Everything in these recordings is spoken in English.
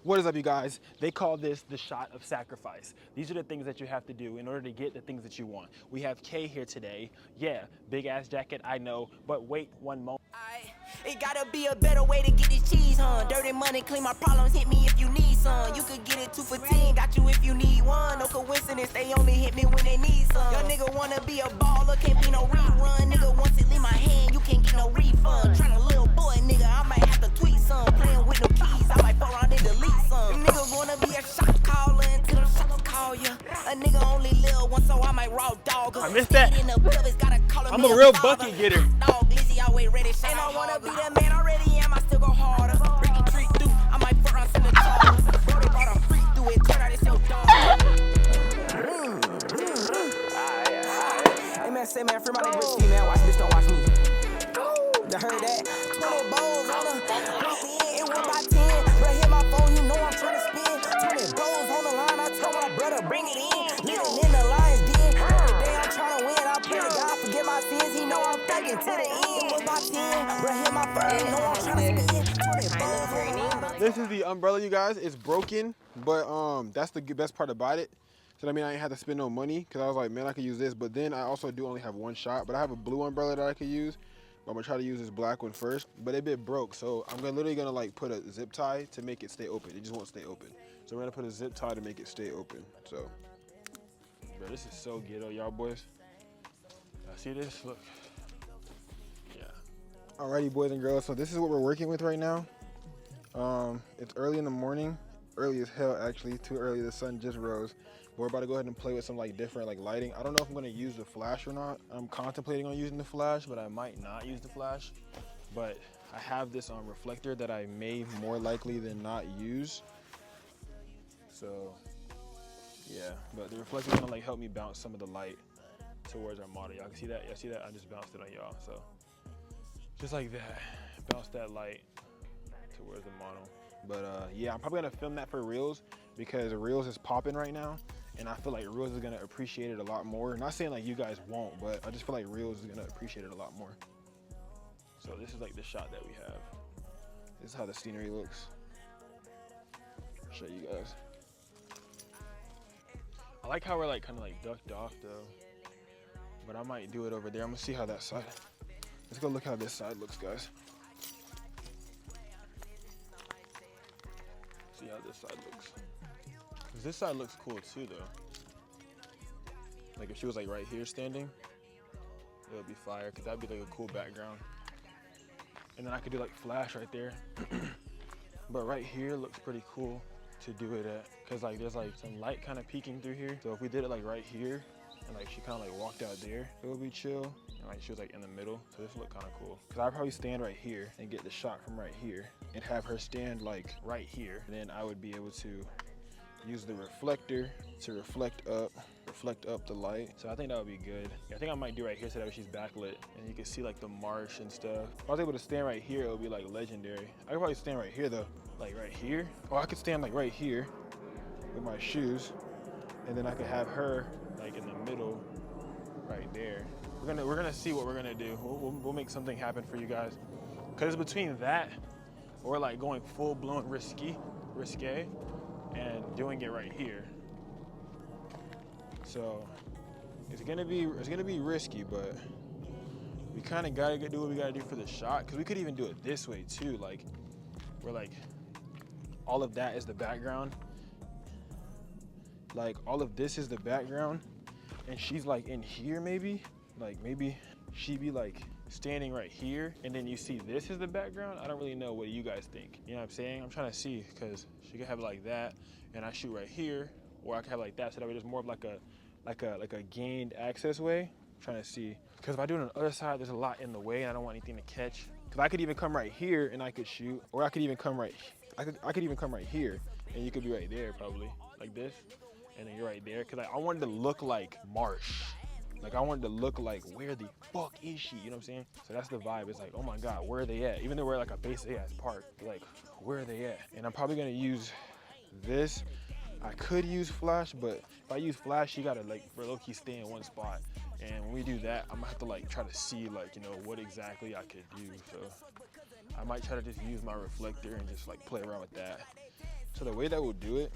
What is up, you guys? They call this the shot of sacrifice. These are the things that you have to do in order to get the things that you want. We have Kay here today. Yeah, big ass jacket, I know, but wait one moment. It gotta be a better way to get this cheese, huh? Dirty money, clean my problems, hit me if you need some. You could get it 2 for 10, got you if you need one. No coincidence, they only hit me when they need some. Your nigga wanna be a baller, can't be no rerun. Nigga, once it leave my hand, you can't get no refund. Tryna little boy, nigga, I might have to tweet some. Playing with no keys, I might fuck around and delete some. Them niggas wanna be a shot caller until them shots call ya. A nigga only live once, so I might raw dog. I missed that. I'm a real bucket getter. Dog, glizzy, always ready. Ain't no wanna be that man, already am, I still go harder. Ricky treat through, I might fuck around, send the charge. Bro, they brought a freak through it, turn out it's your dog. Hey man, say man, free my nigga Rich T, man, watch this, don't watch me. You heard that? 20 bowls on her, it went by 10. Bro, hit my phone, you know I'm trying to spin. 20 bowls on the line, I told my brother, bring it in. Living in the lion's den, every day I'm trying to win. I pray to God, forgive my sins, he know I'm thugging to the end. It was by 10, bro, hit my phone, you know I'm trying to spin. 20 bowls on the line. This is the umbrella, you guys. It's broken, but that's the best part about it. So I mean, I ain't had to spend no money because I was like, man, I could use this. But then I also do only have one shot, but I have a blue umbrella that I could use. But I'm gonna try to use this black one first. But it bit broke, so I'm literally gonna like put a zip tie to make it stay open. It just won't stay open. So we're gonna put a zip tie to make it stay open. So, bro, this is so ghetto, y'all boys. I see this. Look. Yeah. Alrighty, boys and girls. So this is what we're working with right now. It's early in the morning, early as hell actually, too early, the sun just rose. We're about to go ahead and play with some like different like lighting. I don't know if I'm gonna use the flash or not. I'm contemplating on using the flash, but I might not use the flash. But I have this reflector that I may more likely than not use. So yeah, but the reflector is gonna like help me bounce some of the light towards our model. Y'all can see that? Y'all see that? I just bounced it on y'all. So just like that, bounce that light towards the model. But yeah, I'm probably gonna film that for Reels because Reels is popping right now, and I feel like Reels is gonna appreciate it a lot more. Not saying like you guys won't, but I just feel like Reels is gonna appreciate it a lot more. So this is like the shot that we have. This is how the scenery looks. I'll show you guys. I like how we're like kind of like ducked off though, but I might do it over there. I'm gonna see how that side. Let's go look how this side looks, guys. See how this side looks. Cause this side looks cool too though. Like if she was like right here standing, it would be fire, cause that'd be like a cool background. And then I could do like flash right there. But right here looks pretty cool to do it at, cause like there's like some light kind of peeking through here. So if we did it like right here, and like she kind of like walked out there, it would be chill. And like she was like in the middle, so this would look kind of cool. Cause I'd probably stand right here and get the shot from right here and have her stand like right here. And then I would be able to use the reflector to reflect up the light. So I think that would be good. Yeah, I think I might do right here so that way she's backlit and you can see like the marsh and stuff. If I was able to stand right here, it would be like legendary. I could probably stand right here though, like right here. Or I could stand like right here with my shoes, and then I could have her like in the middle right there. We're gonna see what we're gonna do. We'll make something happen for you guys. Cause it's between that or like going full blown risque and doing it right here. So it's gonna be risky, but we kind of gotta do what we gotta do for the shot. Cause we could even do it this way too. Like we're like all of that is the background. Like all of this is the background, and she's like in here maybe. Like maybe she be like standing right here, and then you see this is the background. I don't really know what you guys think. You know what I'm saying? I'm trying to see, because she could have it like that, and I shoot right here, or I could have it like that, so that way there's more of like a gained access way. I'm trying to see, because if I do it on the other side, there's a lot in the way, and I don't want anything to catch. Because I could even come right here and I could shoot, or I could even come right, I could even come right here, and you could be right there probably, like this, and then you're right there. Because I wanted to look like marsh. Like I wanted to look like, where the fuck is she? You know what I'm saying? So that's the vibe. It's like, oh my God, where are they at? Even though we're like a basic ass park, like, where are they at? And I'm probably gonna use this. I could use flash, but if I use flash, you gotta like low-key stay in one spot. And when we do that, I'm gonna have to like try to see like, you know, what exactly I could do. So I might try to just use my reflector and just like play around with that. So the way that we'll do it,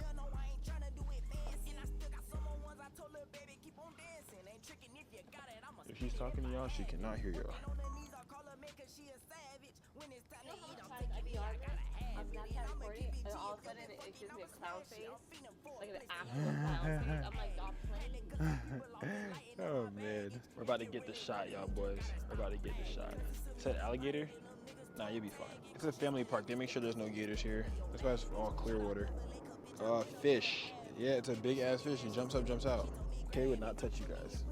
if she's talking to y'all, she cannot hear y'all. I be on this on Snapchat recording, and all of a sudden it gives me a clown face, like an actual clown face. I'm like, y'all playing? Oh man, we're about to get the shot, y'all boys. We're about to get the shot. Said alligator? Nah, you'll be fine. It's a family park. They make sure there's no gators here. That's why it's all clear water. Fish. Yeah, it's a big ass fish. He jumps up, jumps out. Kay would not touch you guys.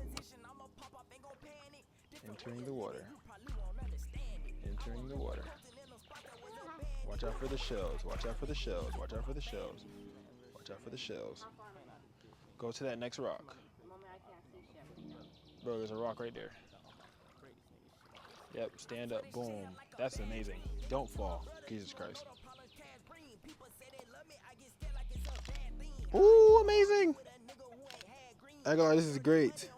Entering the water. Entering the water. Watch out for the shells. Watch out for the shells. Watch out for the shells. Watch out for the shells. Go to that next rock. Bro, there's a rock right there. Yep, stand up. Boom. That's amazing. Don't fall. Jesus Christ. Ooh, amazing. I ain't gonna lie, this is great.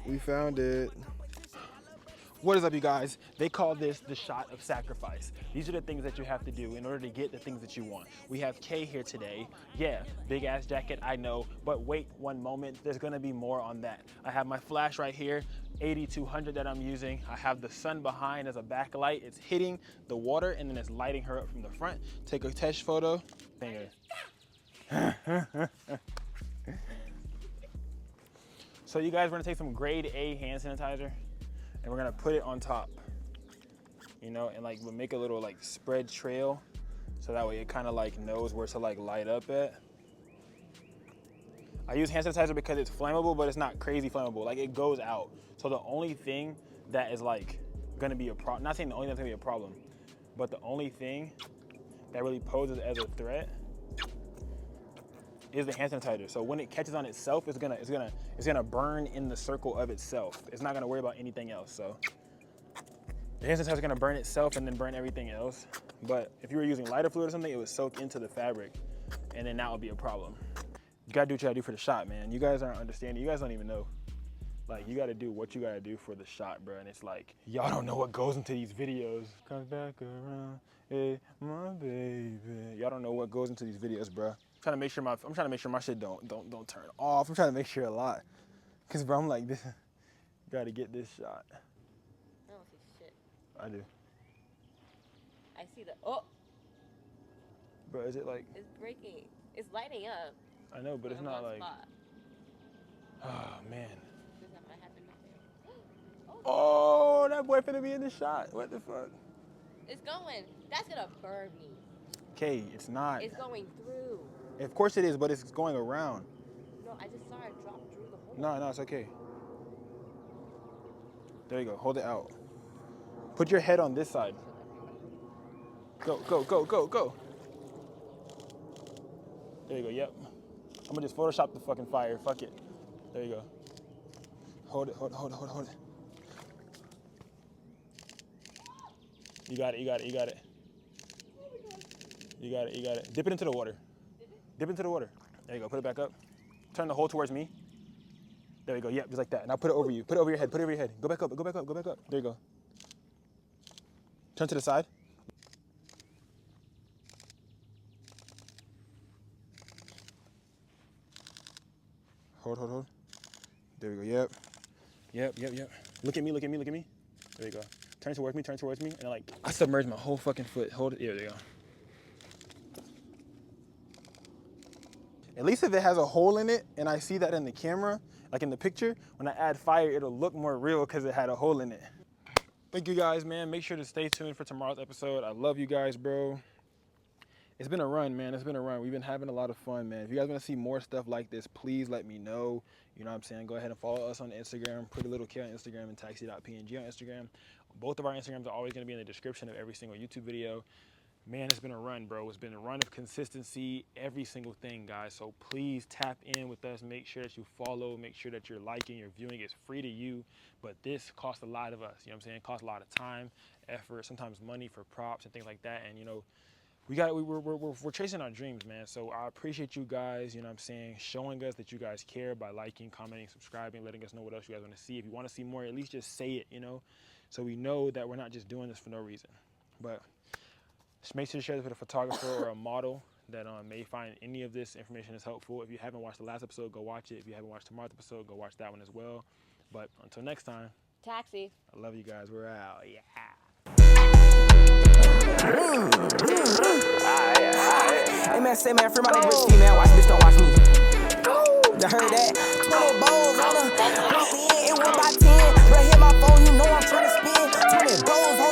We found it. What is up, you guys? They call this the shot of sacrifice. These are the things that you have to do in order to get the things that you want. We have Kay here today. Yeah, big ass jacket, I know, but wait one moment, there's gonna be more on that. I have my flash right here, 8200 that I'm using. I have the sun behind as a backlight. It's hitting the water and then it's lighting her up from the front. Take a test photo. So you guys, we're gonna take some grade A hand sanitizer and we're gonna put it on top, you know, and like we'll make a little like spread trail so that way it kind of like knows where to like light up at. I use hand sanitizer because it's flammable, but it's not crazy flammable. Like it goes out. So the only thing that is like gonna be a problem, not saying the only thing that's gonna be a problem, but the only thing that really poses as a threat is the hand sanitizer. So when it catches on itself, it's gonna burn in the circle of itself. It's not gonna worry about anything else. So the hand sanitizer is gonna burn itself and then burn everything else. But if you were using lighter fluid or something, it would soak into the fabric and then that would be a problem. You gotta do what you gotta do for the shot, man. You guys aren't understanding. You guys don't even know. Like, you gotta do what you gotta do for the shot, bro. And it's like, y'all don't know what goes into these videos. Comes back around, hey, my baby. Y'all don't know what goes into these videos, bro. I'm trying to make sure my shit don't turn off. I'm trying to make sure a lot. Cause bro, I'm like, this, gotta get this shot. I don't see shit. I do. I see the, oh. Bro, is it like? It's breaking. It's lighting up. I know, but it's not like. Spot. Oh, man. This not gonna happen with Oh, that boy finna be in the shot. What the fuck? It's going. That's gonna burn me. Okay, it's not. It's going through. Of course it is, but it's going around. No, I just saw it drop through the hole. No, it's okay. There you go. Hold it out. Put your head on this side. Go, go, go, go, go. There you go. Yep. I'm gonna just Photoshop the fucking fire. Fuck it. There you go. Hold it, hold it, hold it, hold it, hold it. You got it, you got it, you got it. You got it, you got it. Dip it into the water. Dip into the water. There you go. Put it back up. Turn the hole towards me. There you go. Yep, just like that. Now put it over you. Put it over your head. Put it over your head. Go back up. Go back up. Go back up. There you go. Turn to the side. Hold. There we go. Yep. Look at me. There you go. Turn towards me. And then like, I submerged my whole fucking foot. Hold it. Yeah, there you go. At least if it has a hole in it and I see that in the camera, like in the picture, when I add fire, it'll look more real because it had a hole in it. Thank you guys, man. Make sure to stay tuned for tomorrow's episode. I love you guys, bro. It's been a run, man. It's been a run. We've been having a lot of fun, man. If you guys want to see more stuff like this, please let me know. You know what I'm saying? Go ahead and follow us on Instagram, Pretty Little K on Instagram and taxi.png on Instagram. Both of our Instagrams are always going to be in the description of every single YouTube video. Man, it's been a run, bro. It's been a run of consistency, every single thing, guys. So please tap in with us. Make sure that you follow. Make sure that you're liking, you're viewing. It's free to you, but this costs a lot of us. You know what I'm saying? It costs a lot of time, effort, sometimes money for props and things like that. And, you know, we're chasing our dreams, man. So I appreciate you guys, you know what I'm saying, showing us that you guys care by liking, commenting, subscribing, letting us know what else you guys want to see. If you want to see more, at least just say it, you know, so we know that we're not just doing this for no reason. But just make sure to share this with a photographer or a model that may find any of this information is helpful. If you haven't watched the last episode, go watch it. If you haven't watched tomorrow's episode, go watch that one as well. But until next time, Taxi. I love you guys. We're out. Yeah. Hey man, say man, free my nigga Rich man. Watch bitch, don't watch me. You heard that? 20 bowls on her. Walk me in, it 1 by 10. Bro, hit my phone, you know I'm tryna spin. 20 bowls on her.